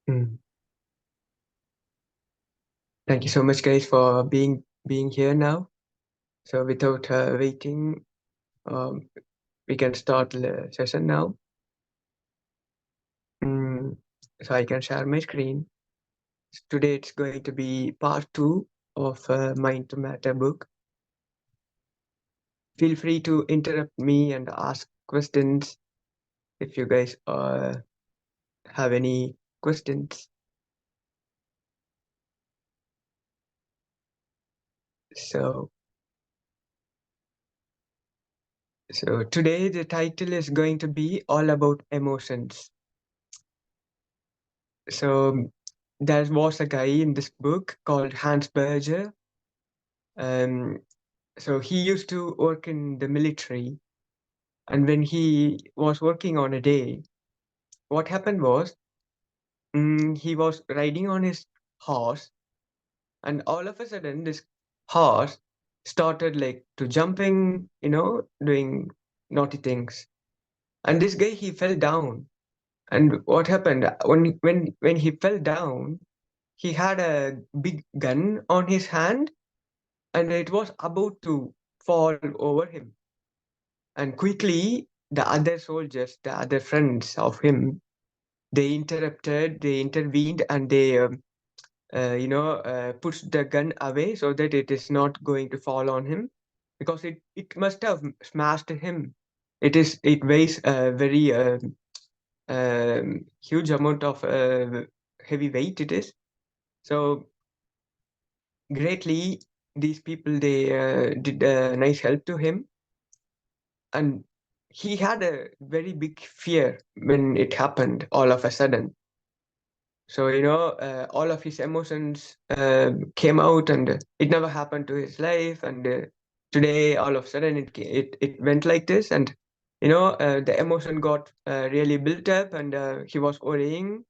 Mm. Thank you so much, guys, for being here now. So without waiting, um, we can start the session now. Mm. So I can share my screen. Today it's going to be part 2 of Mind to Matter book. Feel free to interrupt me and ask questions if you guys have any questions. So today the title is going to be all about emotions. So there was a guy in this book called Hans Berger. Um, so he used to work in the military, and when he was working on a day, what happened was he was riding on his horse, and all of a sudden this horse started like to jumping, doing naughty things, and this guy he fell down. And what happened when he fell down? He had a big gun on his hand and it was about to fall over him. And quickly, the other soldiers, the other friends of him, they interrupted, they intervened, and they, pushed the gun away so that it is not going to fall on him, because it must have smashed him. It weighs a very huge amount of heavy weight. It is so greatly. These people they did a nice help to him, and he had a very big fear when it happened all of a sudden. So all of his emotions came out, and it never happened to his life. And today all of a sudden it went like this, and the emotion got really built up, and he was worrying.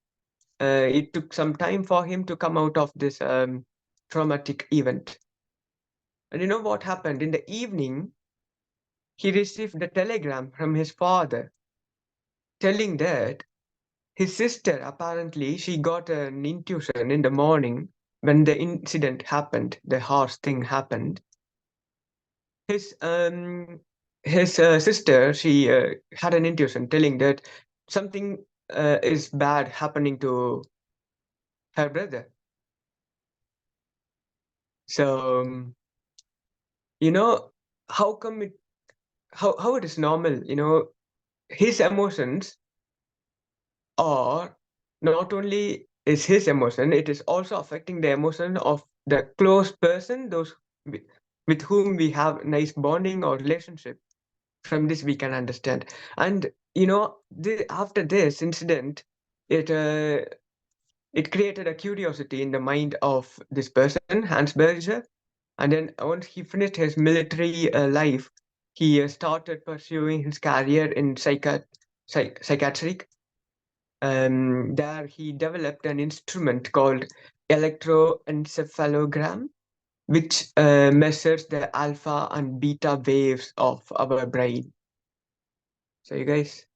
It took some time for him to come out of this traumatic event. And you know what happened in the evening? He received a telegram from his father telling that his sister, apparently, she got an intuition in the morning when the incident happened, the harsh thing happened. His sister, she had an intuition telling that something is bad happening to her brother. So you know how come it how it is normal? His emotions are not only is his emotion, it is also affecting the emotion of the close person, those wi- with whom we have nice bonding or relationship. From this we can understand. And after this incident, it uh, it created a curiosity in the mind of this person, Hans Berger. And then once he finished his military life, he started pursuing his career in psychiatric. There he developed an instrument called electroencephalogram, which measures the alpha and beta waves of our brain. So you guys,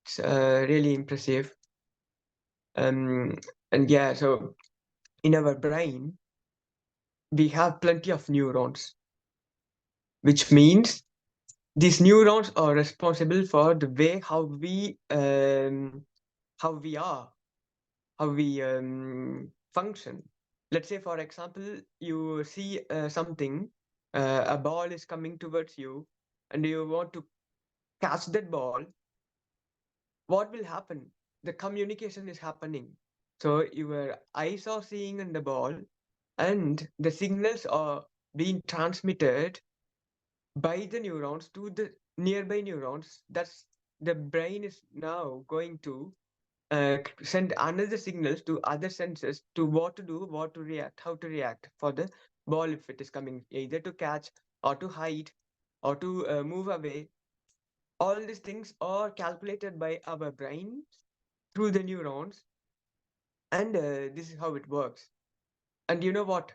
it's really impressive. Um, and yeah, so in our brain, we have plenty of neurons, which means these neurons are responsible for the way how we are, how we function. Let's say, for example, you see something, a ball is coming towards you, and you want to catch that ball. What will happen? The communication is happening. So your eyes are seeing in the ball, and the signals are being transmitted by the neurons to the nearby neurons. That's the brain is now going to send another signals to other senses to what to do, what to react, how to react for the ball if it is coming, either to catch or to hide or to move away. All these things are calculated by our brain through the neurons, and this is how it works. And you know what?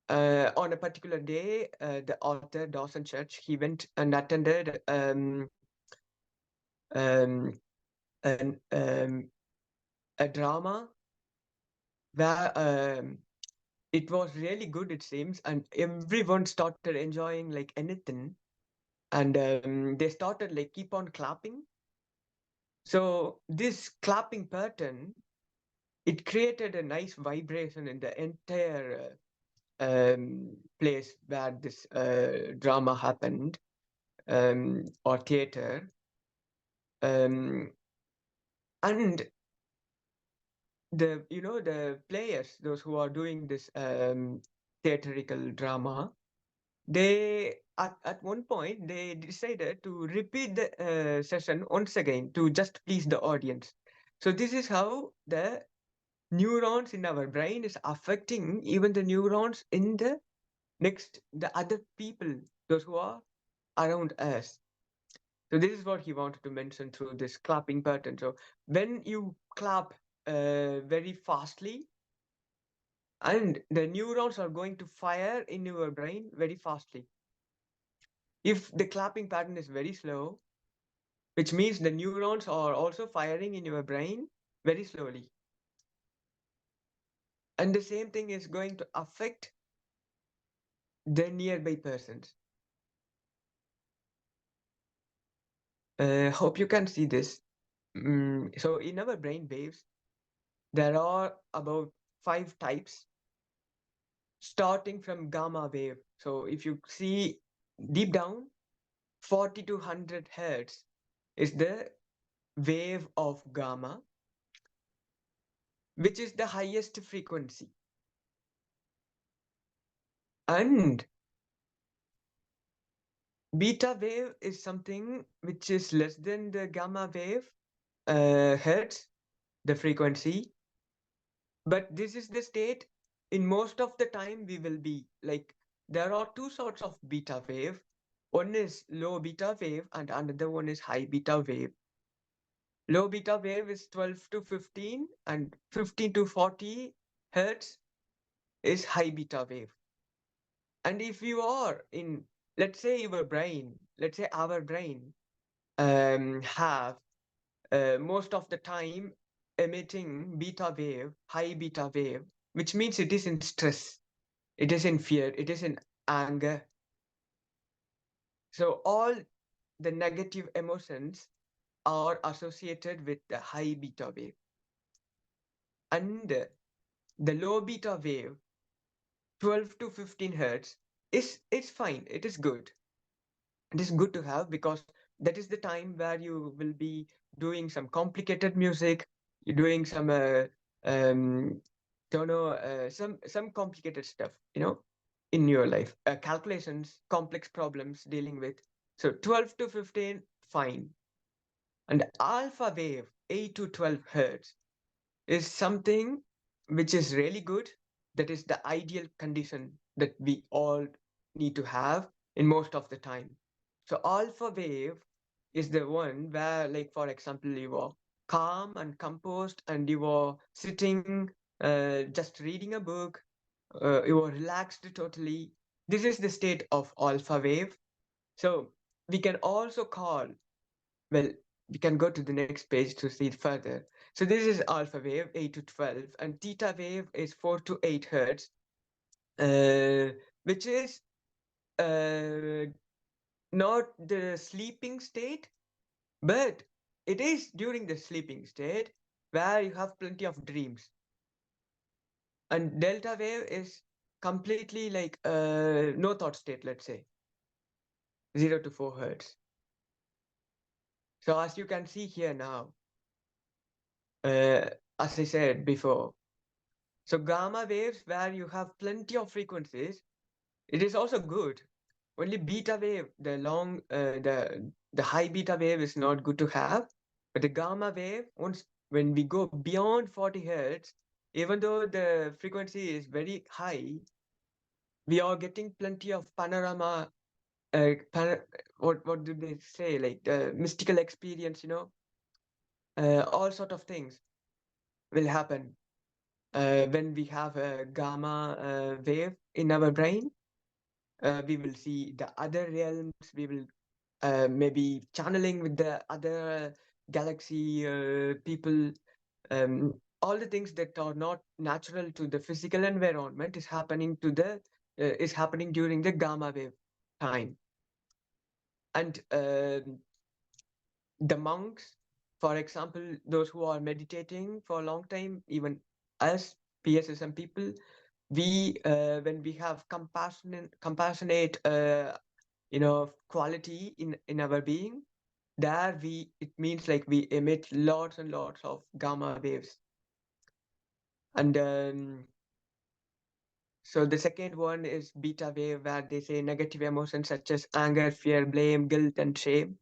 On a particular day, the author Dawson Church he went and attended um, an a drama where it was really good, it seems, and everyone started enjoying like anything, and they started like keep on clapping. So this clapping pattern, it created a nice vibration in the entire place where this drama happened, or theater. Um, and the players, those who are doing this theatrical drama, they at one point they decided to repeat the session once again to just please the audience. So this is how the neurons in our brain is affecting even the neurons in the other people, those who are around us. So this is what he wanted to mention through this clapping pattern. So when you clap very fastly, and the neurons are going to fire in your brain very fastly. If the clapping pattern is very slow, which means the neurons are also firing in your brain very slowly. And the same thing is going to affect the nearby persons. Hope you can see this. So in our brain waves, there are about 5 types, starting from gamma wave. So if you see deep down, 40 to 100 hertz is the wave of gamma, which is the highest frequency. And beta wave is something which is less than the gamma wave hertz, the frequency. But this is the state in most of the time we will be. Like, there are two sorts of beta wave. One is low beta wave and another one is high beta wave. Low beta wave is 12 to 15 and 15 to 40 hertz is high beta wave. And if you are in, let's say your brain, let's say our brain have most of the time emitting beta wave, high beta wave, which means it is in stress, it is in fear, it is in anger. So all the negative emotions are associated with the high beta wave. And the low beta wave, 12 to 15 hertz, it's fine, it is good. It is good to have because that is the time where you will be doing some complicated music, you're doing some um don't know some complicated stuff, in your life, calculations, complex problems dealing with. So 12 to 15, fine. And alpha wave, 8 to 12 hertz, is something which is really good. That is the ideal condition that we all need to have in most of the time. So alpha wave is the one where, like, for example, you are calm and composed and you are sitting, just reading a book, you are relaxed totally. This is the state of alpha wave. So we can also call, well, we can go to the next page to see it further. So this is alpha wave, 8 to 12, and theta wave is 4 to 8 hertz, uh, which is uh, not the sleeping state, but it is during the sleeping state where you have plenty of dreams. And delta wave is completely like no thought state, let's say, 0 to 4 hertz. So as you can see here now, uh, as I said before, so gamma waves where you have plenty of frequencies, it is also good. Only beta wave, the high beta wave is not good to have. But the gamma wave, once when we go beyond 40 hertz, even though the frequency is very high, we are getting plenty of panorama. What do they say? Like the mystical experience, all sort of things will happen when we have a gamma wave in our brain. We will see the other realms. We will maybe channeling with the other galaxy people. all the things that are not natural to the physical environment is happening during the gamma wave time. And the monks, for example, those who are meditating for a long time, even us PSSM people, we when we have compassionate quality in our being, there it means like we emit lots and lots of gamma waves. And so the second one is beta wave, where they say negative emotions such as anger, fear, blame, guilt, and shame.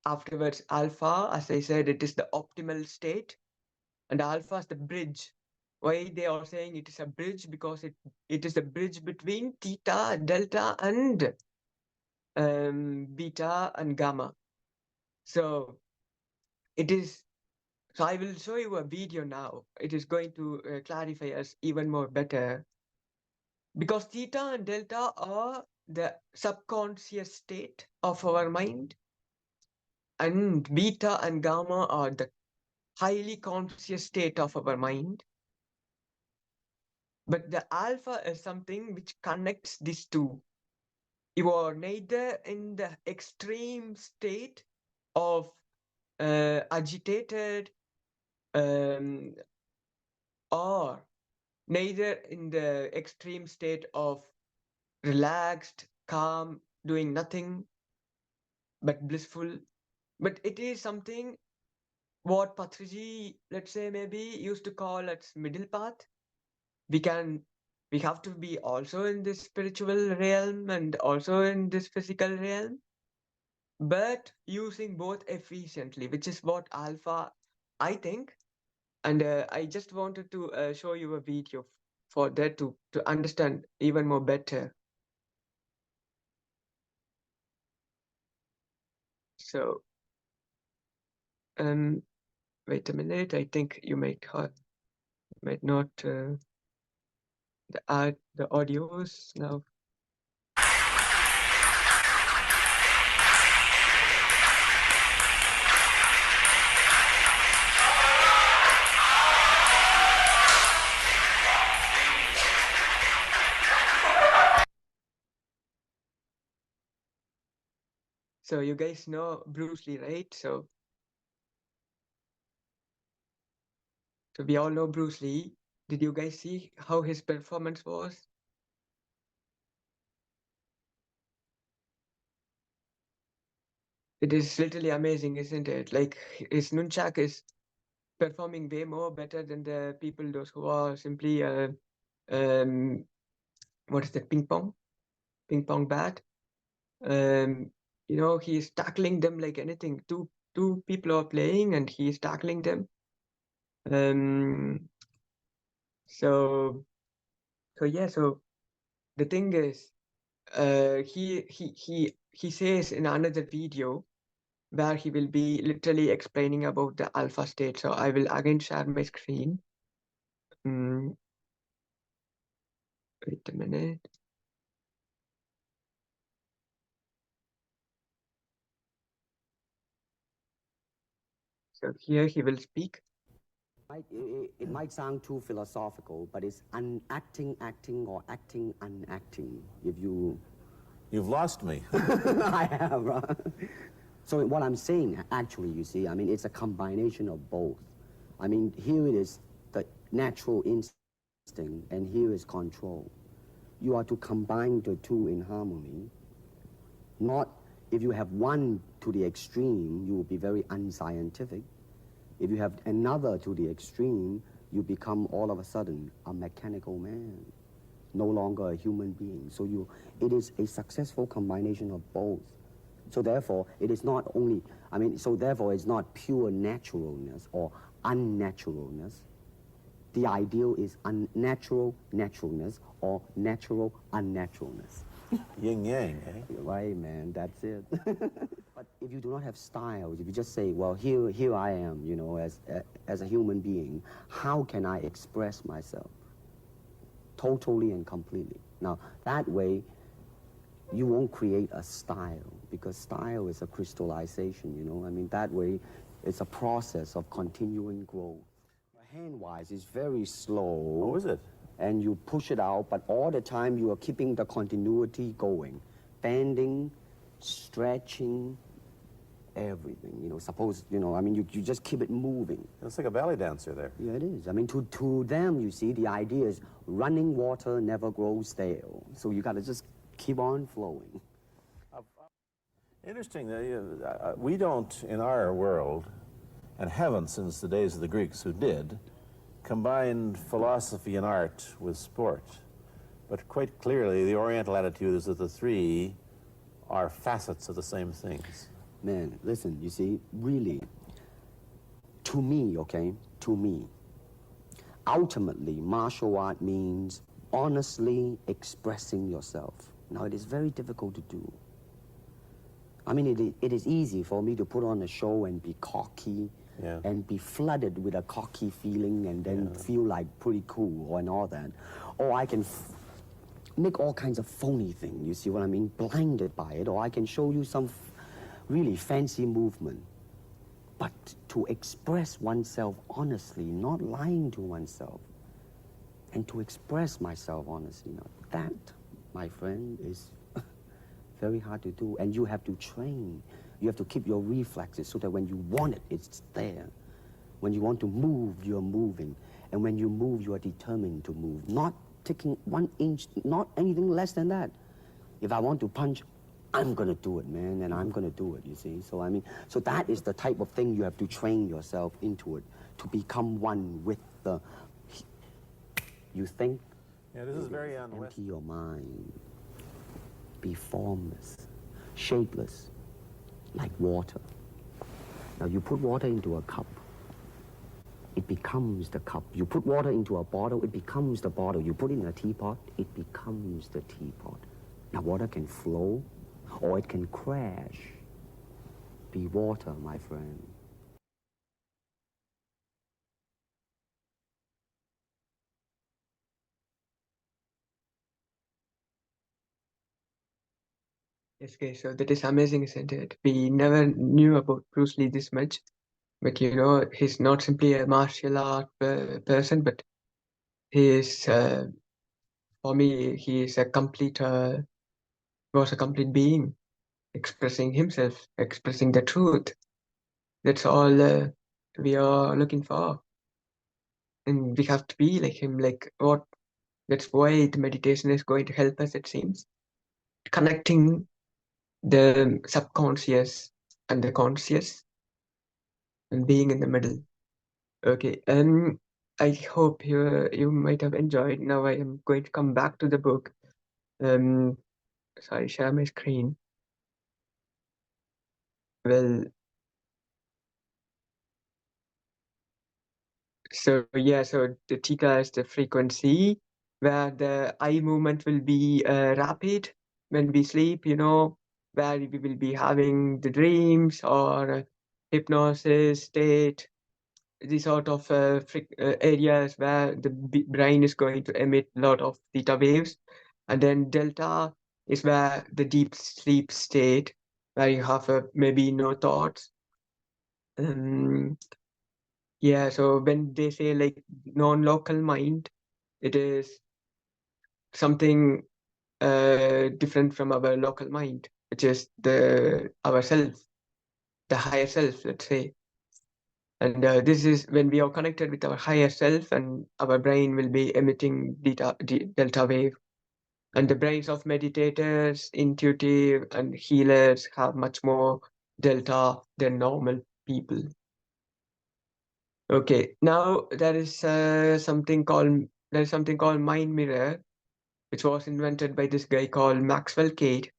Afterwards, alpha, as I said, it is the optimal state, and alpha is the bridge. Why they are saying it is a bridge? Because it is the bridge between theta, delta, and beta and gamma. So it is. So I will show you a video now. It is going to clarify us even more better. Because theta and delta are the subconscious state of our mind, and beta and gamma are the highly conscious state of our mind. But the alpha is something which connects these two. You are neither in the extreme state of agitated or neither in the extreme state of relaxed, calm, doing nothing but blissful. But it is something what Patriji, let's say, maybe used to call as middle path. We have to be also in this spiritual realm and also in this physical realm, but using both efficiently, which is what alpha, I think. And I just wanted to show you a video for that to understand even more better. So wait a minute, I think you might not the audios now. So you guys know Bruce Lee, right? So we all know Bruce Lee. Did you guys see how his performance was? It is literally amazing, isn't it? Like his nunchak is performing way more better than the people those who are simply um what is that, ping pong bat. He's tackling them like anything. Two people are playing and he's tackling them. Um so yeah, so the thing is, he says in another video where he will be literally explaining about the alpha state. So I will again share my screen. Wait a minute. So here he will speak. It might sound too philosophical, but it's unacting, acting, or acting, unacting. You've lost me. I have, right? So what I'm saying, actually, you see, I mean, it's a combination of both. I mean, here it is the natural instinct, and here is control. You are to combine the two in harmony. Not, if you have one to the extreme, you will be very unscientific. If you have another to the extreme, you become all of a sudden a mechanical man, no longer a human being. So it is a successful combination of both. So therefore, it is not only, so therefore it's not pure naturalness or unnaturalness. The ideal is unnatural naturalness or natural unnaturalness. Yin yang, eh? Right, man, that's it. But if you do not have styles, if you just say, well, here I am, as a human being, how can I express myself totally and completely? Now, that way, you won't create a style, because style is a crystallization, that way, It's a process of continuing growth. Hand-wise, it's very slow. Oh, is it? And you push it out, but all the time you are keeping the continuity going. Bending, stretching, everything. Suppose, I mean, you just keep it moving. It's like a ballet dancer there. Yeah, it is. I mean, to them, you see, the idea is running water never grows stale. So you got to just keep on flowing. Interesting. We don't, in our world, and haven't since the days of the Greeks who did, combine philosophy and art with sport. But quite clearly, the Oriental attitude is that the three are facets of the same things. Man, listen, you see, really, to me, ultimately, martial art means honestly expressing yourself. Now, it is very difficult to do. I mean, it is easy for me to put on a show and be cocky, and be flooded with a cocky feeling and then feel like pretty cool and all that. Or I can make all kinds of phony things, you see what I mean? Blinded by it. Or I can show you some really fancy movement. But to express oneself honestly, not lying to oneself, and to express myself honestly, that, my friend, is very hard to do. And you have to train. You have to keep your reflexes so that when you want it, it's there. When you want to move, you're moving. And when you move, you are determined to move. Not taking 1 inch, not anything less than that. If I want to punch, I'm going to do it, man, and I'm going to do it, you see. So, I mean, so that is the type of thing you have to train yourself into it, to become one with the... You think? Yeah, this is very empty your mind. Be formless, shapeless, like water. Now, you put water into a cup, it becomes the cup. You put water into a bottle, it becomes the bottle. You put it in a teapot, it becomes the teapot. Now, water can flow, or it can crash. Be water, my friend. Yes, okay, so that is amazing, isn't it? We never knew about Bruce Lee this much, but he's not simply a martial art person, but he is, for me, he is was a complete being, expressing himself, expressing the truth. That's all we are looking for. And we have to be like him, that's why the meditation is going to help us, it seems. Connecting the subconscious and the conscious and being in the middle. Okay, I hope you might have enjoyed. Now I am going to come back to the book. Sorry, share my screen. Well, so yeah, so the theta is the frequency where the eye movement will be rapid when we sleep, where we will be having the dreams or hypnosis state, these sort of areas where the brain is going to emit a lot of theta waves. And then delta is where the deep sleep state, where you have maybe no thoughts. Yeah, so when they say like non-local mind, it is something different from our local mind, which is our self, the higher self, let's say. And this is when we are connected with our higher self, and our brain will be emitting delta wave. And the brains of meditators, intuitive, and healers have much more delta than normal people. Okay, now there is something called mind mirror, which was invented by this guy called Maxwell Cade.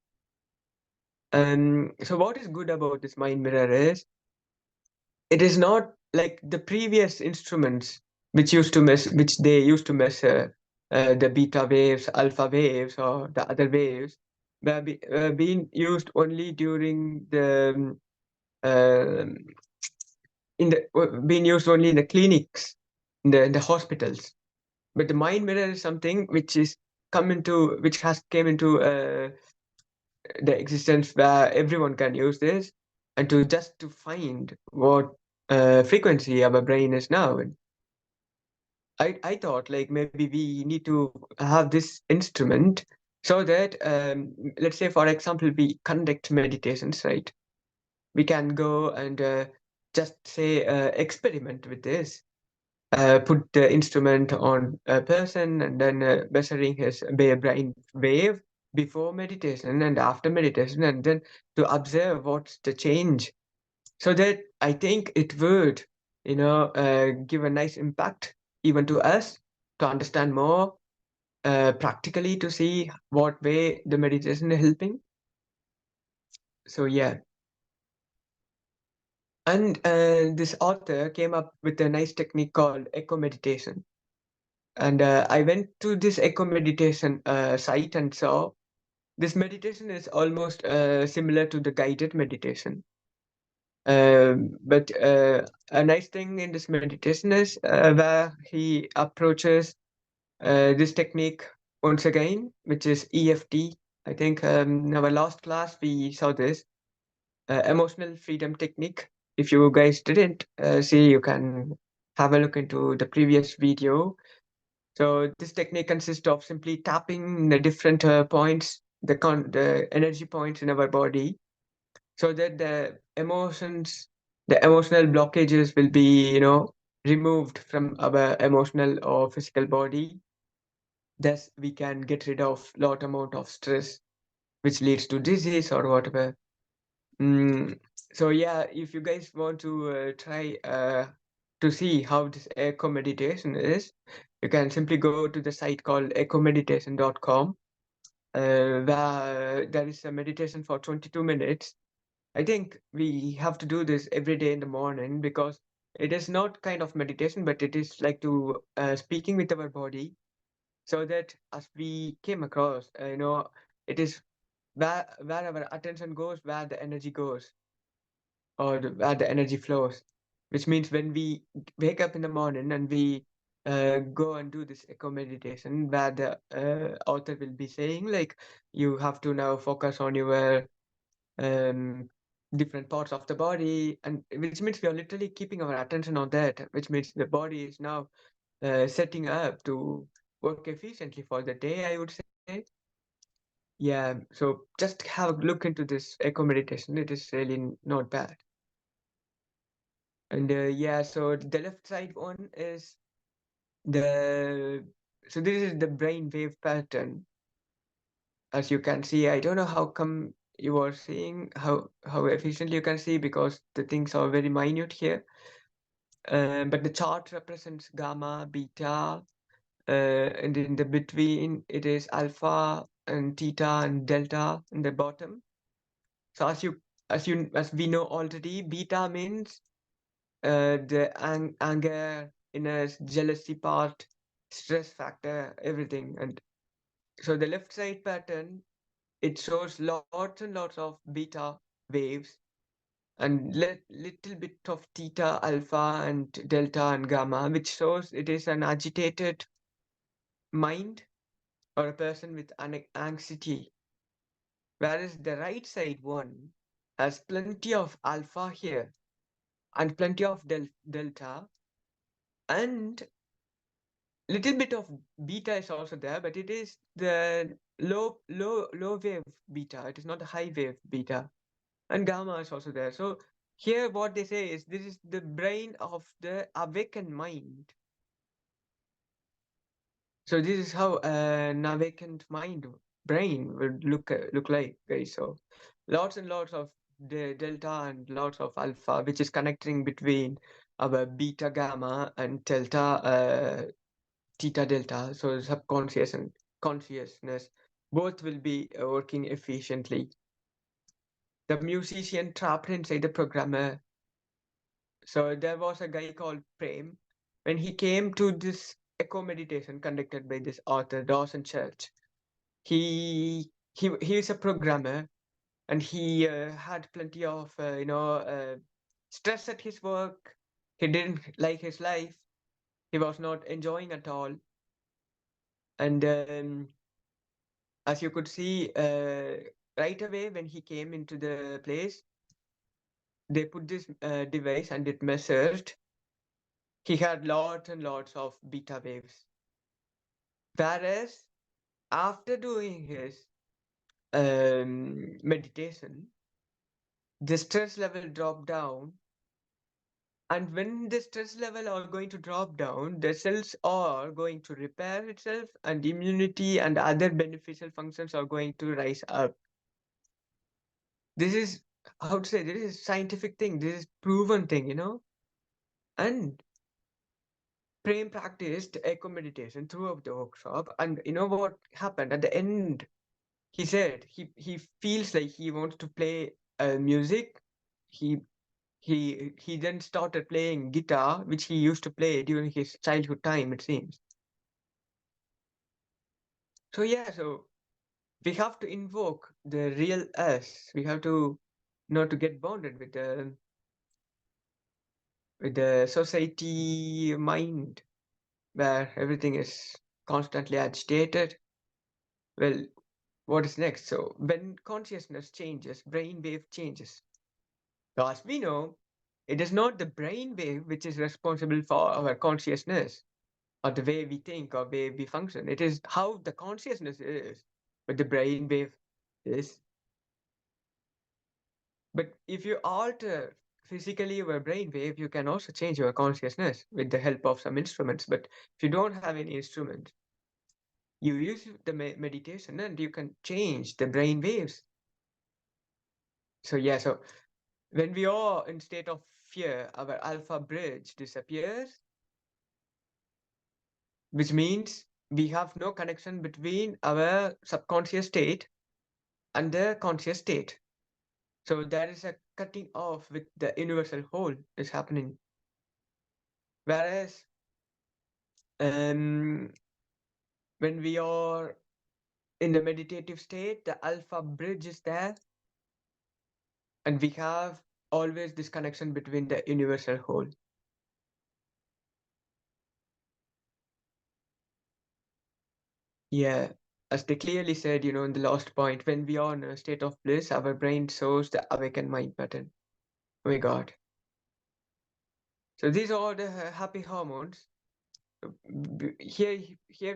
So what is good about this mind mirror is it is not like the previous instruments which they used to measure the beta waves, alpha waves, or the other waves were being used only during the being used only in the clinics, in the hospitals. But the mind mirror is something which has came into the existence where everyone can use this, and to find what frequency our brain is now in. I thought like maybe we need to have this instrument so that let's say for example we conduct meditations, right? We can go and just say experiment with this, put the instrument on a person and then measuring his brain wave before meditation and after meditation, and then to observe what's the change, so that I think it would, give a nice impact even to us to understand more practically, to see what way the meditation is helping. So yeah. And this author came up with a nice technique called echo meditation. And I went to this echo meditation site and saw this meditation is almost similar to the guided meditation. But a nice thing in this meditation is where he approaches this technique once again, which is EFT. I think in our last class we saw this emotional freedom technique. If you guys didn't see, you can have a look into the previous video. So this technique consists of simply tapping the different points, the energy points in our body, so that the emotional blockages will be, removed from our emotional or physical body. Thus, we can get rid of lot amount of stress, which leads to disease or whatever. Mm, so yeah, if you guys want to try to see how this echo meditation is, you can simply go to the site called echomeditation.com, where there is a meditation for 22 minutes. I think we have to do this every day in the morning, because it is not kind of meditation, but it is like to speaking with our body, so that as we came across, it is where our attention goes, where the energy goes, or where the energy flows. Which means when we wake up in the morning and we go and do this echo meditation, where the author will be saying like, you have to now focus on your um, different parts of the body, and which means we are literally keeping our attention on that, which means the body is now setting up to work efficiently for the day, I would say. Yeah, so just have a look into this echo meditation. It is really not bad. And yeah, so the left side one is the so this is the brain wave pattern. As you can see, I don't know how come you are seeing how efficiently you can see, because the things are very minute here. But the chart represents gamma, beta, and in the between it is alpha and theta and delta in the bottom. So as we know already, beta means the anger, inner jealousy part, stress factor, everything. And so the left side pattern, it shows lots and lots of beta waves, and little bit of theta, alpha, and delta and gamma, which shows it is an agitated mind or a person with anxiety. Whereas the right side one has plenty of alpha here and plenty of delta, and little bit of beta is also there, but it is the low wave beta. It is not the high wave beta. And gamma is also there. So here what they say is this is the brain of the awakened mind. So this is how an awakened mind brain would look like, guys. So lots and lots of the delta and lots of alpha, which is connecting between our beta gamma and delta theta delta. So subconscious and consciousness both will be working efficiently. The musician trapped inside the programmer. So there was a guy called Prem. When he came to this echo meditation conducted by this author Dawson Church, he is a programmer, and he had plenty of stress at his work. He didn't like his life. He was not enjoying at all. And as you could see right away when he came into the place, they put this device and it measured. He had lots and lots of beta waves. Whereas after doing his meditation, the stress level dropped down. And when the stress level are going to drop down, the cells are going to repair itself, and immunity and other beneficial functions are going to rise up. This is, how to say, this is scientific thing. This is proven thing, you know. And Prem practiced echo meditation throughout the workshop. And you know what happened at the end? He said he feels like he wants to play music. He he then started playing guitar, which he used to play during his childhood time, it seems. So yeah, so we have to invoke the real us. We have to not to get bonded with the society mind where everything is constantly agitated. Well, what is next? So when consciousness changes, brain wave changes. So as we know, it is not the brain wave which is responsible for our consciousness or the way we think or way we function. It is how the consciousness is, but the brain wave is. But if you alter physically your brain wave, you can also change your consciousness with the help of some instruments. But if you don't have any instruments, you use the meditation and you can change the brain waves. So yeah, so when we are in state of fear, our alpha bridge disappears, which means we have no connection between our subconscious state and the conscious state. So there is a cutting off with the universal whole is happening. Whereas when we are in the meditative state, the alpha bridge is there, and we have always this connection between the universal whole. Yeah, as they clearly said, in the last point, when we are in a state of bliss, our brain shows the awakened mind button. Oh my God. So these are the happy hormones. Here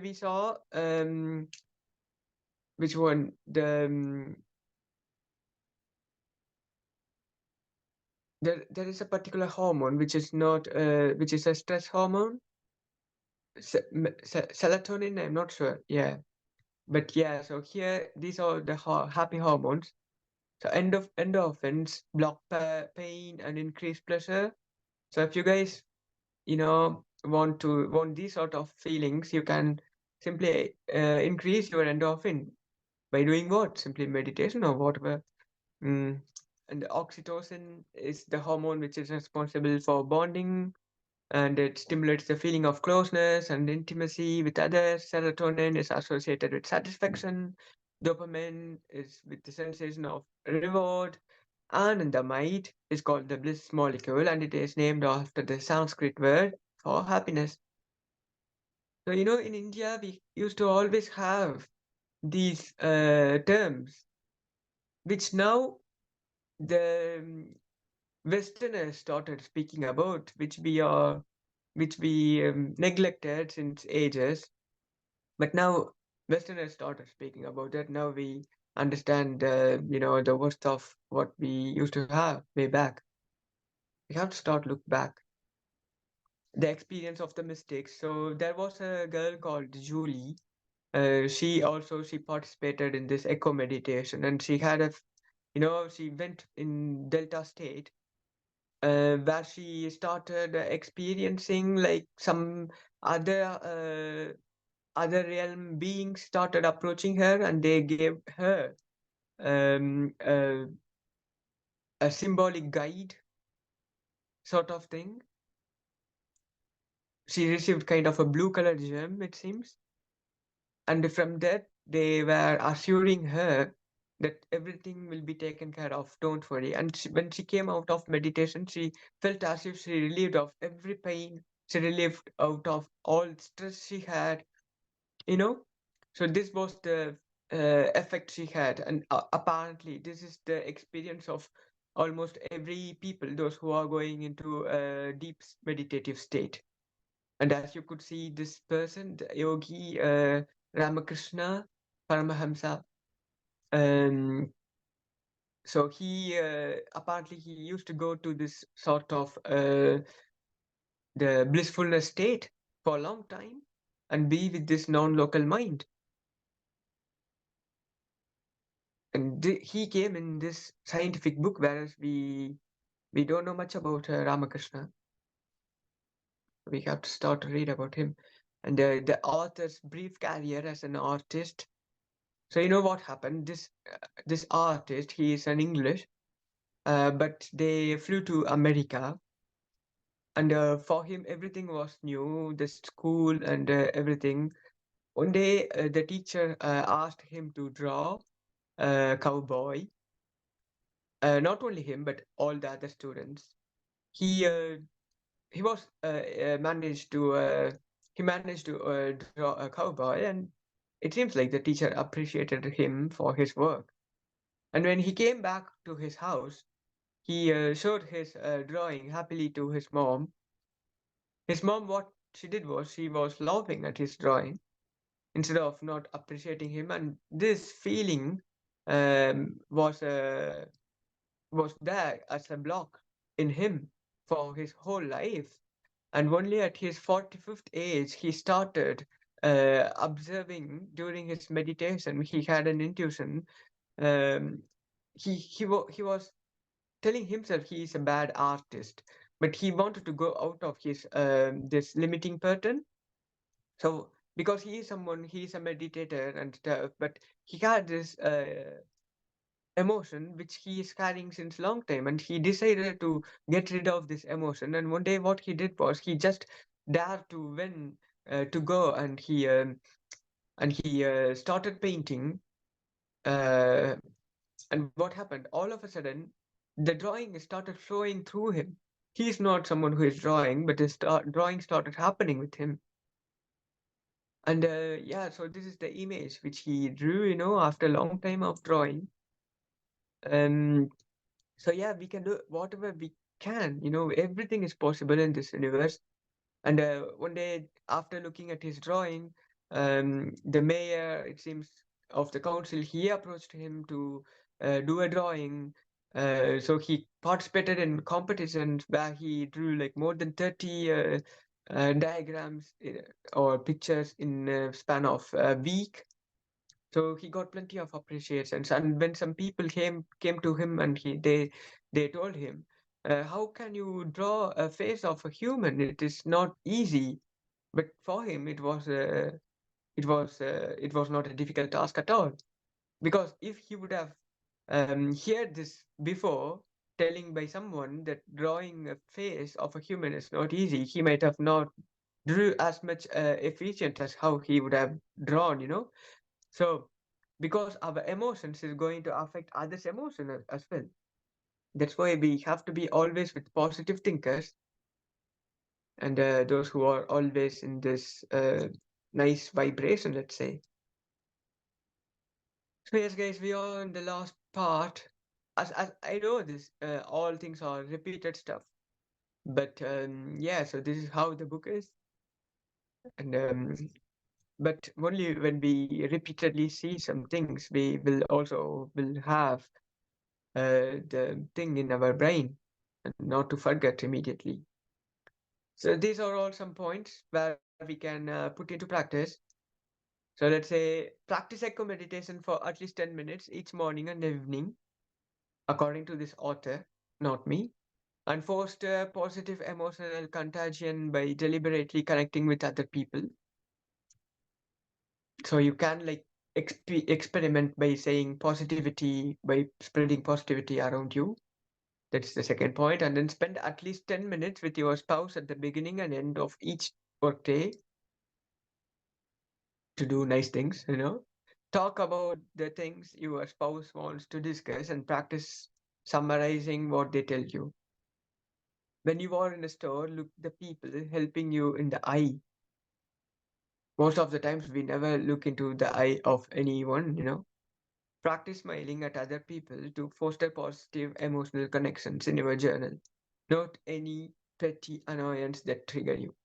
we saw which one? There is a particular hormone which is not which is a stress hormone. Serotonin, I'm not sure. Yeah, but yeah. So here these are the happy hormones. So endorphins block pain and increase pleasure. So if you guys want these sort of feelings, you can simply increase your endorphin by doing what? Simply meditation or whatever. And the oxytocin is the hormone which is responsible for bonding, and it stimulates the feeling of closeness and intimacy with others. Serotonin is associated with satisfaction. Dopamine is with the sensation of reward. Anandamide is called the bliss molecule, and it is named after the Sanskrit word for happiness. So, in India, we used to always have these terms, which now the Westerners started speaking about, which we neglected since ages. But now Westerners started speaking about that. Now we understand, the worst of what we used to have way back. We have to start look back. The experience of the mistakes. So there was a girl called Julie. She participated in this echo meditation, and she had she went in Delta state, where she started experiencing like some other other realm beings started approaching her, and they gave her um, uh, a symbolic guide sort of thing. She received kind of a blue colored gem, it seems, and from that they were assuring her that everything will be taken care of, don't worry. And when she came out of meditation, she felt as if she relieved of every pain, she relieved out of all stress she had, you know so this was the effect she had. And apparently this is the experience of almost every people, those who are going into a deep meditative state. And as you could see, this person, the yogi Ramakrishna Paramahamsa, um, so he apparently he used to go to this sort of the blissfulness state for a long time and be with this non-local mind. And he came in this scientific book, whereas we don't know much about Ramakrishna. We have to start to read about him and the author's brief career as an artist. So you know what happened? This artist, he is an English, but they flew to America, and for him everything was new, the school and everything. One day, the teacher asked him to draw a cowboy. Not only him, but all the other students. He uh, he was managed to draw a cowboy, and it seems like the teacher appreciated him for his work. And when he came back to his house, he showed his drawing happily to his mom. His mom, what she did was she was laughing at his drawing instead of not appreciating him, and this feeling was there as a block in him for his whole life. And only at his 45th age, he started observing during his meditation. He had an intuition. Um, he was telling himself he is a bad artist, but he wanted to go out of his this limiting pattern. So because he is someone, he is a meditator and stuff, but he had this emotion which he is carrying since long time, and he decided to get rid of this emotion. And one day what he did was he just dared to when to go, and he started painting, uh, and what happened, all of a sudden the drawing started flowing through him. He's not someone who is drawing, but his drawing started happening with him. And yeah, so this is the image which he drew, after a long time of drawing. um so yeah, we can do whatever we can, everything is possible in this universe. And one day, after looking at his drawing, the mayor, it seems, of the council, he approached him to do a drawing. So he participated in competitions where he drew like more than 30 diagrams or pictures in a span of a week. So he got plenty of appreciations. And when some people came to him, and they told him, how can you draw a face of a human? It is not easy. But for him, it was not a difficult task at all. Because if he would have heard this before, telling by someone that drawing a face of a human is not easy, he might have not drew as much efficient as how he would have drawn. So because our emotions is going to affect others' emotion as well. That's why we have to be always with positive thinkers, and those who are always in this nice vibration, let's say. So yes, guys, we are in the last part. As I know this, all things are repeated stuff, but yeah. So this is how the book is, and but only when we repeatedly see some things, we will have the thing in our brain, and not to forget immediately. So these are all some points where we can put into practice. So let's say practice echo meditation for at least 10 minutes each morning and evening, according to this author, not me, and foster positive emotional contagion by deliberately connecting with other people. So you can like experiment by saying positivity, by spreading positivity around you. That's the second point. And then spend at least 10 minutes with your spouse at the beginning and end of each workday to do nice things. Talk about the things your spouse wants to discuss and practice summarizing what they tell you. When you are in a store, look the people helping you in the eye. Most of the times we never look into the eye of anyone. Practice smiling at other people to foster positive emotional connections in your journal, not any petty annoyance that trigger you.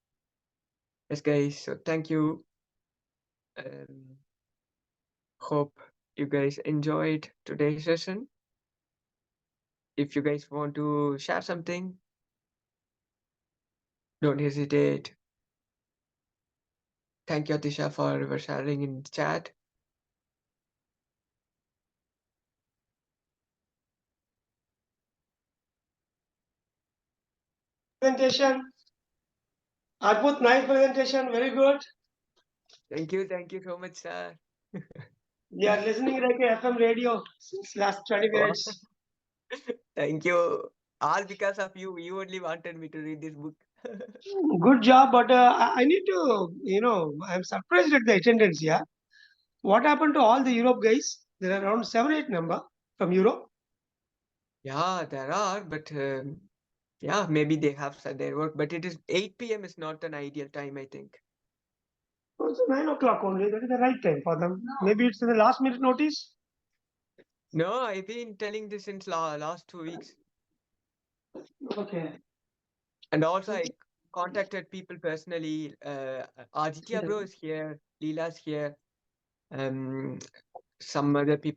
Yes, guys. So thank you. Um, Hope you guys enjoyed today's session. If you guys want to share something, don't hesitate. Thank you, Atisha, for sharing in the chat. Presentation. Adbut, nice presentation. Very good. Thank you so much, sir. We are listening like a FM radio since last 20 Wow. minutes. Thank you. All because of you. You only wanted me to read this book. Good job, but I need to, I'm surprised at the attendance here. What happened to all the Europe guys? There are around 7, 8 number from Europe. Yeah, there are, but yeah, maybe they have said their work, but it is 8 p.m. is not an ideal time, I think. So it's 9 o'clock only. That is the right time for them. Maybe it's in the last minute notice. No, I've been telling this since last 2 weeks. Okay. And also, I contacted people personally. Aditya bro is here, Leela's here, some other people.